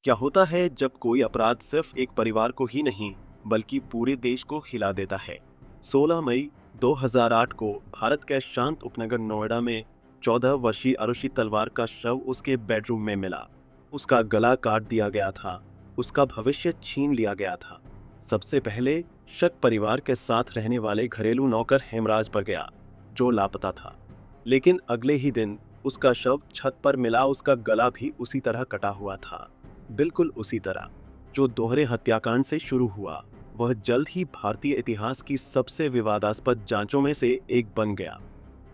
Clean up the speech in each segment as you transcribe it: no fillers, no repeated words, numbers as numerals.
क्या होता है जब कोई अपराध सिर्फ एक परिवार को ही नहीं बल्कि पूरे देश को हिला देता है। 16 मई 2008 को भारत के शांत उपनगर नोएडा में 14 वर्षीय आरुषि तलवार का शव उसके बेडरूम में मिला। उसका गला काट दिया गया था, उसका भविष्य छीन लिया गया था। सबसे पहले शक परिवार के साथ रहने वाले घरेलू नौकर हेमराज पर गया, जो लापता था। लेकिन अगले ही दिन उसका शव छत पर मिला। उसका गला भी उसी तरह कटा हुआ था, बिल्कुल उसी तरह जो दोहरे हत्याकांड से शुरू हुआ। वह जल्द ही भारतीय इतिहास की सबसे विवादास्पद जांचों में से एक बन गया।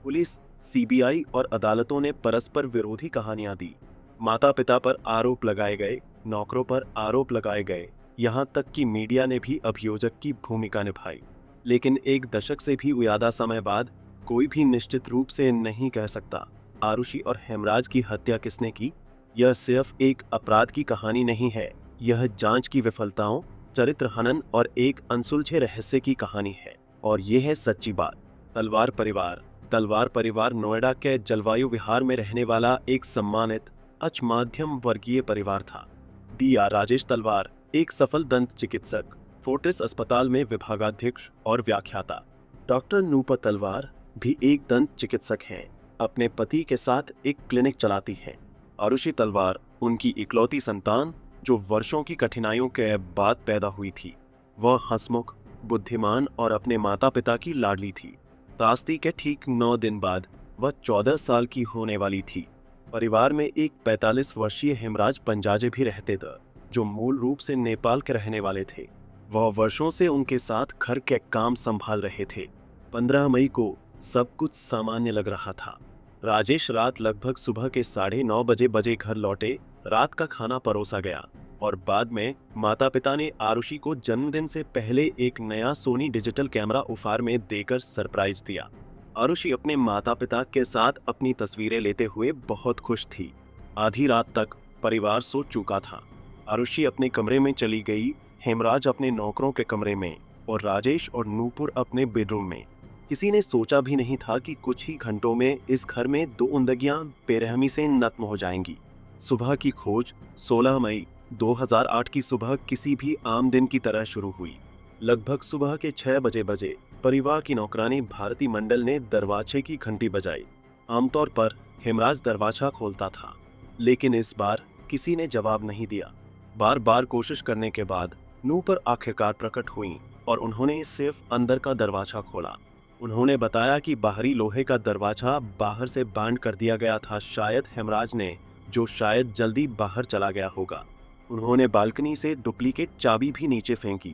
पुलिस, सीबीआई और अदालतों ने परस्पर विरोधी कहानियां दी। माता पिता पर आरोप लगाए गए, नौकरों पर आरोप लगाए गए, यहाँ तक कि मीडिया ने भी अभियोजक की भूमिका निभाई। लेकिन एक दशक से भी ज्यादा समय बाद कोई भी निश्चित रूप से नहीं कह सकता आरुषि और हेमराज की हत्या किसने की। यह सिर्फ एक अपराध की कहानी नहीं है, यह जांच की विफलताओं, चरित्र हनन और एक अनसुलझे रहस्य की कहानी है। और यह है सच्ची बात। तलवार परिवार। तलवार परिवार नोएडा के जलवायु विहार में रहने वाला एक सम्मानित उच्च मध्यम वर्गीय परिवार था। D.R. राजेश तलवार एक सफल दंत चिकित्सक, फोर्टिस अस्पताल में विभागाध्यक्ष और व्याख्याता। डॉक्टर नूपुर तलवार भी एक दंत चिकित्सक हैं, अपने पति के साथ एक क्लिनिक चलाती हैं। आरुषि तलवार उनकी इकलौती संतान, जो वर्षों की कठिनाइयों के बाद पैदा हुई थी। वह हंसमुख, बुद्धिमान और अपने माता पिता की लाडली थी। त्रासदी के ठीक 9 दिन बाद वह 14 साल की होने वाली थी। परिवार में एक 45 वर्षीय हेमराज पंजाजे भी रहते थे, जो मूल रूप से नेपाल के रहने वाले थे। वह वर्षों से उनके साथ घर के काम संभाल रहे थे। 15 मई को सब कुछ सामान्य लग रहा था। राजेश रात लगभग सुबह के 9:30 बजे घर लौटे। रात का खाना परोसा गया और बाद में माता पिता ने आरुषि को जन्मदिन से पहले एक नया सोनी डिजिटल कैमरा उपहार में देकर सरप्राइज दिया। आरुषि अपने माता पिता के साथ अपनी तस्वीरें लेते हुए बहुत खुश थी। आधी रात तक परिवार सो चुका था। आरुषि अपने कमरे में चली गई, हेमराज अपने नौकरों के कमरे में और राजेश और नूपुर अपने बेडरूम में। किसी ने सोचा भी नहीं था कि कुछ ही घंटों में इस घर में 2 जिंदगियां बेरहमी से नत्म हो जाएंगी। सुबह की खोज 16 मई 2008 की सुबह किसी भी आम दिन की तरह शुरू हुई। लगभग सुबह के 6 बजे परिवार की नौकरानी भारती मंडल ने दरवाजे की घंटी बजाई। आमतौर पर हेमराज दरवाजा खोलता था, लेकिन इस बार किसी ने जवाब नहीं दिया। बार बार कोशिश करने के बाद नूपुर आखिरकार प्रकट हुई और उन्होंने सिर्फ अंदर का दरवाजा खोला। उन्होंने बताया कि बाहरी लोहे का दरवाजा बाहर से बैंड कर दिया गया था, शायद हेमराज ने, जो शायद जल्दी बाहर चला गया होगा। उन्होंने बालकनी से डुप्लीकेट चाबी भी नीचे फेंकी।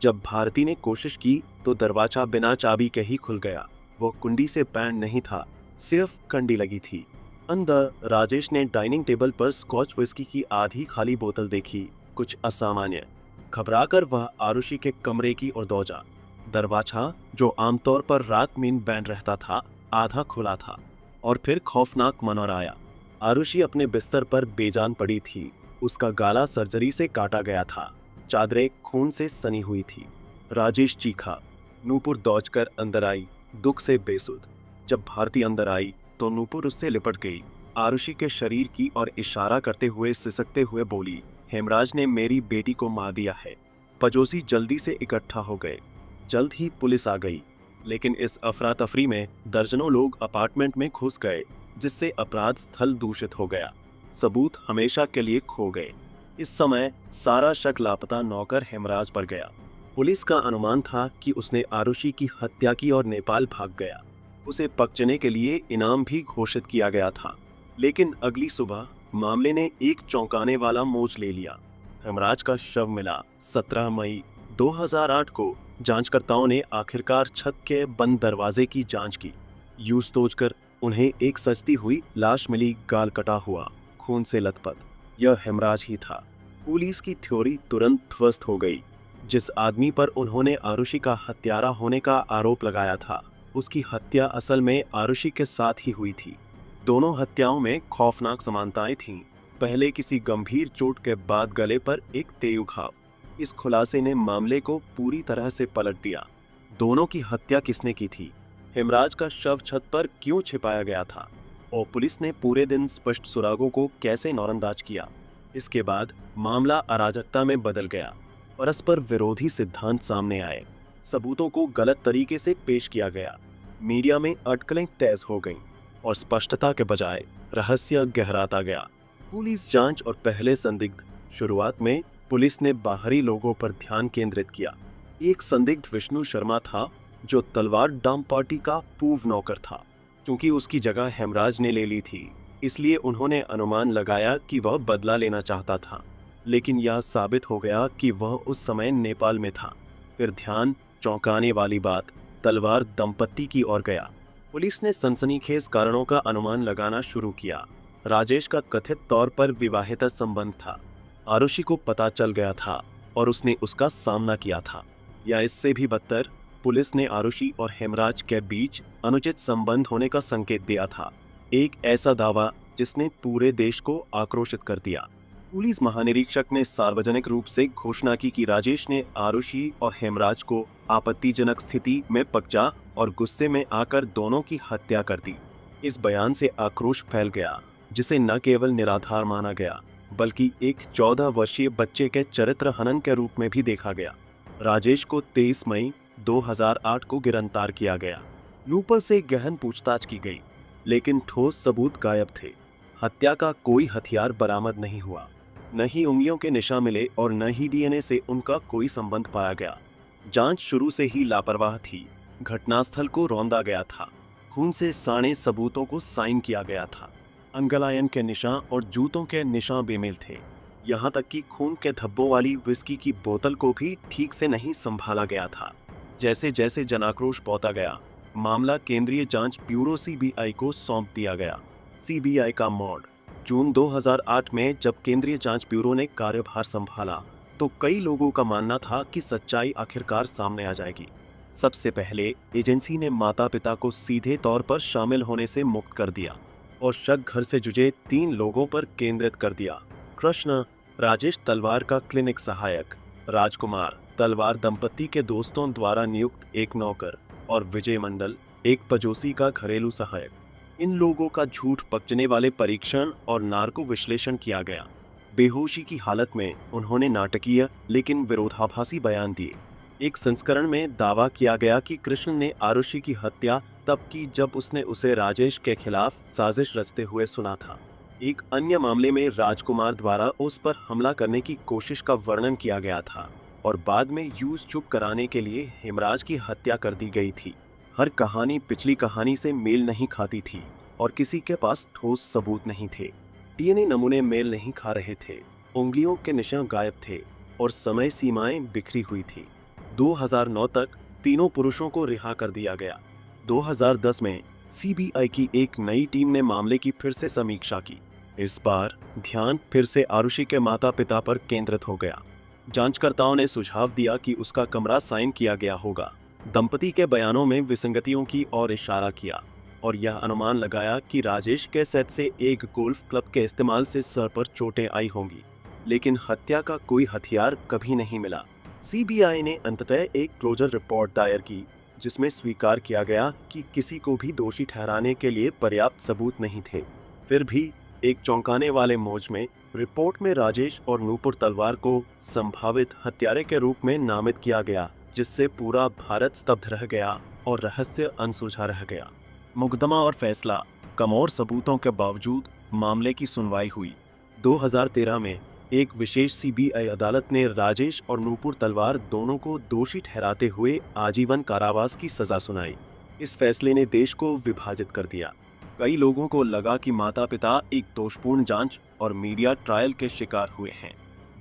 जब भारती ने कोशिश की तो दरवाजा बिना चाबी के ही खुल गया। वो कुंडी से बैंड नहीं था, सिर्फ कंडी लगी थी। अंदर राजेश ने डाइनिंग टेबल पर स्कॉच विस्की की आधी खाली बोतल देखी। कुछ असामान्य। घबराकर वह आरुषि के कमरे की ओर दौड़ा। दरवाजा, जो आमतौर पर रात में बैंड रहता था, आधा खुला था और फिर खौफनाक मनोर आया। आरुषि अपने बिस्तर पर बेजान पड़ी थी। उसका गला सर्जरी से काटा गया था, चादरें खून से सनी हुई थी। राजेश चीखा। नूपुर दौड़कर अंदर आई, दुख से बेसुध। जब भारती अंदर आई तो नूपुर उससे लिपट गई, आरुषि के शरीर की और इशारा करते हुए सिसकते हुए बोली, हेमराज ने मेरी बेटी को मार दिया है। पड़ोसी जल्दी से इकट्ठा हो गए। जल्द ही पुलिस आ गई, लेकिन इस अफरा तफरी में दर्जनों लोग अपार्टमेंट में घुस गए, जिससे अपराध स्थल दूषित हो गया। सबूत हमेशा के लिए खो गए। इस समय सारा शक लापता नौकर हेमराज पर गया। पुलिस का अनुमान था कि उसने आरुषि की हत्या की और नेपाल भाग गया। उसे पकड़ने के लिए इनाम भी घोषित किया गया था। लेकिन अगली सुबह मामले ने एक चौंकाने वाला मोड़ ले लिया। हेमराज का शव मिला। 17 मई 2008 को जांचकर्ताओं ने आखिरकार छत के बंद दरवाजे की जांच की। यूं सोचकर उन्हें एक सजती हुई लाश मिली, गाल कटा हुआ, खून से लथपथ। यह हेमराज ही था। पुलिस की थ्योरी तुरंत ध्वस्त हो गई। जिस आदमी पर उन्होंने आरुषि का हत्यारा होने का आरोप लगाया था, उसकी हत्या असल में आरुषि के साथ ही हुई थी। दोनों हत्याओं में खौफनाक समानताएं थीं। पहले किसी गंभीर चोट के बाद गले पर एक तेज घाव। इस खुलासे ने मामले को पूरी तरह से पलट दिया। दोनों की हत्या किसने की थी? हेमराज का शव छत पर क्यों छिपाया गया था? और पुलिस ने पूरे दिन स्पष्ट सुरागों को कैसे नौरंदाज किया? इसके बाद मामला अराजकता में बदल गया। परस्पर विरोधी सिद्धांत सामने आए, सबूतों को गलत तरीके से पेश किया गया, मीडिया में अटकलें तेज हो गईं और स्पष्टता के बजाय रहस्य गहराता गया। पुलिस जांच और पहले संदिग्ध। शुरुआत में पुलिस ने बाहरी लोगों पर ध्यान केंद्रित किया। एक संदिग्ध विष्णु शर्मा था, जो तलवार डंप पार्टी का पूर्व नौकर था। क्योंकि उसकी जगह हेमराज ने ले ली थी, इसलिए उन्होंने अनुमान लगाया कि वह बदला लेना चाहता था, लेकिन यह साबित हो गया कि वह उस समय नेपाल में था। फिर ध्यान चौंकाने वाली बात तलवार दंपत्ति की ओर गया। पुलिस ने सनसनीखेज कारणों का अनुमान लगाना शुरू किया। राजेश का कथित तौर पर विवाहेतर संबंध था। आरुषि को पता चल गया था और उसने उसका सामना किया था। या इससे भी बदतर, पुलिस ने आरुषि और हेमराज के बीच अनुचित संबंध होने का संकेत दिया था। एक ऐसा दावा जिसने पूरे देश को आक्रोशित कर दिया। पुलिस महानिरीक्षक ने सार्वजनिक रूप से घोषणा की कि राजेश ने आरुषि और हेमराज को आपत्तिजनक स्थिति में पकड़ा और गुस्से में आकर दोनों की हत्या कर दी। इस बयान से आक्रोश फैल गया, जिसे न केवल निराधार माना गया, बल्कि एक 14 वर्षीय बच्चे के चरित्र हनन के रूप में भी देखा गया। राजेश को 23 मई 2008 को गिरफ्तार किया गया। नूपुर से गहन पूछताछ की गई, लेकिन ठोस सबूत गायब थे। हत्या का कोई हथियार बरामद नहीं हुआ, न ही उंगलियों के निशान मिले और न ही डीएनए से उनका कोई संबंध पाया गया। जांच शुरू से ही लापरवाह थी। घटनास्थल को रौंदा गया था, खून से साने सबूतों को साइन किया गया था। अंगलायन के निशान और जूतों के निशान बेमेल थे। यहाँ तक कि खून के धब्बों वाली विस्की की बोतल को भी ठीक से नहीं संभाला गया था। जैसे जैसे जनाक्रोश बढ़ता गया, मामला केंद्रीय जांच ब्यूरो सीबीआई को सौंप दिया गया। सीबीआई का मोड़। जून 2008 में जब केंद्रीय जांच ब्यूरो ने कार्यभार संभाला, तो कई लोगों का मानना था कि सच्चाई आखिरकार सामने आ जाएगी। सबसे पहले एजेंसी ने माता पिता को सीधे तौर पर शामिल होने से मुक्त कर दिया और शक घर से जुड़े 3 लोगों पर केंद्रित कर दिया। कृष्ण, राजेश तलवार का क्लिनिक सहायक, राजकुमार, तलवार दंपत्ति के दोस्तों द्वारा नियुक्त एक नौकर, और विजय मंडल, एक पड़ोसी का घरेलू सहायक। इन लोगों का झूठ पकड़ने वाले परीक्षण और नार्को विश्लेषण किया गया। बेहोशी की हालत में उन्होंने नाटकीय लेकिन विरोधाभासी बयान दिए। एक संस्करण में दावा किया गया कि कृष्ण ने आरुषि की हत्या तब की जब उसने उसे राजेश के खिलाफ साजिश रचते हुए सुना था। एक अन्य मामले में राजकुमार द्वारा उस पर हमला करने की कोशिश का वर्णन किया गया था और बाद में यूज चुप कराने के लिए हेमराज की हत्या कर दी गई थी। हर कहानी पिछली कहानी से मेल नहीं खाती थी और किसी के पास ठोस सबूत नहीं थे। डीएनए नमूने मेल नहीं खा रहे थे, उंगलियों के निशान गायब थे और समय सीमाएं बिखरी हुई थी। 2009 तक तीनों पुरुषों को रिहा कर दिया गया। 2010 में सीबीआई की एक नई टीम ने मामले की फिर से समीक्षा की। इस बार ध्यान फिर से आरुषि के माता पिता पर केंद्रित हो गया। जांचकर्ताओं ने सुझाव दिया कि उसका कमरा साइन किया गया होगा। दंपति के बयानों में विसंगतियों की ओर इशारा किया और यह अनुमान लगाया कि राजेश के सेट से एक गोल्फ क्लब के इस्तेमाल से सर पर चोटें आई होंगी, लेकिन हत्या का कोई हथियार कभी नहीं मिला। सीबीआई ने अंततः एक क्लोजर रिपोर्ट दायर की, जिसमें स्वीकार किया गया कि किसी को भी दोषी ठहराने के लिए पर्याप्त सबूत नहीं थे। फिर भी एक चौंकाने वाले मोड़ में रिपोर्ट में राजेश और नूपुर तलवार को संभावित हत्यारे के रूप में नामित किया गया, जिससे पूरा भारत स्तब्ध रह गया और रहस्य अनसुलझा रह गया। मुकदमा और फैसला। कम और सबूतों के बावजूद मामले की सुनवाई हुई। 2013 में एक विशेष सीबीआई अदालत ने राजेश और नूपुर तलवार दोनों को दोषी ठहराते हुए आजीवन कारावास की सजा सुनाई। इस फैसले ने देश को विभाजित कर दिया। कई लोगों को लगा कि माता पिता एक दोषपूर्ण जांच और मीडिया ट्रायल के शिकार हुए हैं।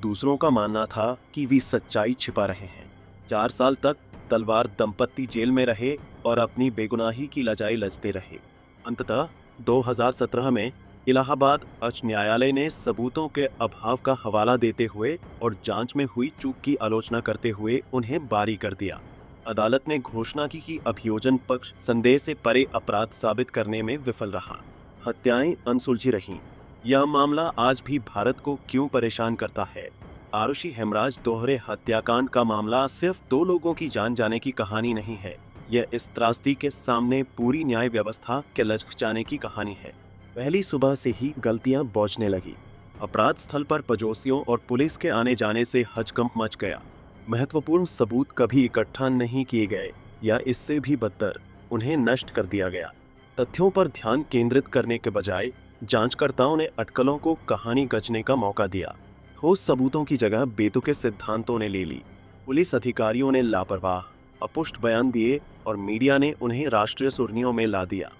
दूसरों का मानना था कि वे सच्चाई छिपा रहे हैं। 4 साल तक तलवार दंपत्ति जेल में रहे और अपनी बेगुनाही की लजाई लजते रहे। अंततः 2017 में इलाहाबाद उच्च न्यायालय ने सबूतों के अभाव का हवाला देते हुए और जांच में हुई चूक की आलोचना करते हुए उन्हें बारी कर दिया। अदालत ने घोषणा की कि अभियोजन पक्ष संदेह से परे अपराध साबित करने में विफल रहा। हत्याएं अनसुलझी रहीं। यह मामला आज भी भारत को क्यों परेशान करता है? आरुषि हेमराज दोहरे हत्याकांड का मामला सिर्फ 2 लोगों की जान जाने की कहानी नहीं है। यह इस त्रासदी के सामने पूरी न्याय व्यवस्था के लचक जाने की कहानी है। पहली सुबह से ही गलतियां बौझने लगी। अपराध स्थल पर पड़ोसियों और पुलिस के आने जाने से हचकंप मच गया। महत्वपूर्ण सबूत कभी इकट्ठा नहीं किए गए या इससे भी बदतर उन्हें नष्ट कर दिया गया। तथ्यों पर ध्यान केंद्रित करने के बजाय जांचकर्ताओं ने अटकलों को कहानी गढ़ने का मौका दिया। ठोस सबूतों की जगह बेतुके सिद्धांतों ने ले ली। पुलिस अधिकारियों ने लापरवाह, अपुष्ट बयान दिए और मीडिया ने उन्हें राष्ट्रीय सुर्खियों में ला दिया।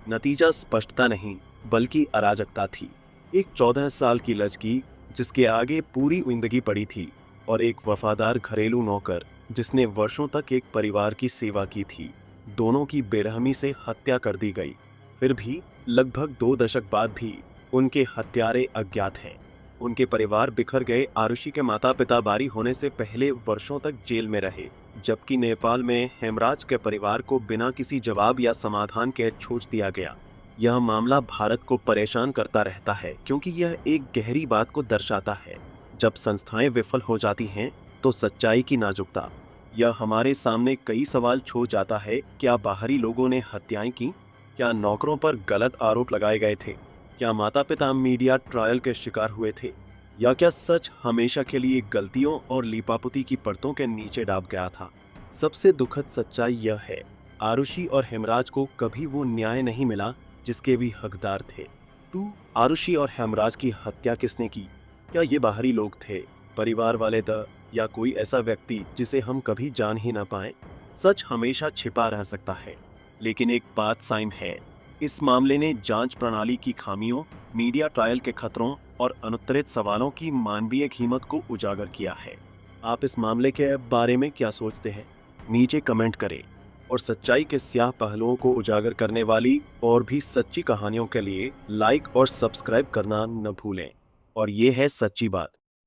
नतीजा स्पष्टता नहीं बल्कि अराजकता थी। एक 14 साल की लड़की जिसके आगे पूरी जिंदगी पड़ी थी और एक वफादार घरेलू नौकर जिसने वर्षों तक एक परिवार की सेवा की थी, दोनों की बेरहमी से हत्या कर दी गई। फिर भी लगभग 2 दशक बाद भी उनके हत्यारे अज्ञात हैं। उनके परिवार बिखर गए। आरुषि के माता पिता बारी होने से पहले वर्षों तक जेल में रहे, जबकि नेपाल में हेमराज के परिवार को बिना किसी जवाब या समाधान के छोड़ दिया गया। यह मामला भारत को परेशान करता रहता है क्योंकि यह एक गहरी बात को दर्शाता है। जब संस्थाएं विफल हो जाती हैं तो सच्चाई की नाजुकता। यह हमारे सामने कई सवाल छोड़ जाता है। क्या बाहरी लोगों ने हत्याएं की? क्या नौकरों पर गलत आरोप लगाए गए थे? क्या माता पिता मीडिया ट्रायल के शिकार हुए थे? या क्या सच हमेशा के लिए गलतियों और लीपापोती की परतों के नीचे दब गया था? सबसे दुखद सच्चाई यह है, आरुषि और हेमराज को कभी वो न्याय नहीं मिला जिसके भी हकदार थे। आरुषि और हेमराज की हत्या किसने की? क्या ये बाहरी लोग थे, परिवार वाले या कोई ऐसा व्यक्ति जिसे हम कभी जान ही ना पाए? सच हमेशा छिपा रह सकता है, लेकिन एक बात साइम है, इस मामले ने जांच प्रणाली की खामियों, मीडिया ट्रायल के खतरों और अनुत्तरित सवालों की मानवीय कीमत को उजागर किया है। आप इस मामले के बारे में क्या सोचते हैं? नीचे कमेंट करें और सच्चाई के स्याह पहलुओं को उजागर करने वाली और भी सच्ची कहानियों के लिए लाइक और सब्सक्राइब करना न भूलें। और ये है सच्ची बात।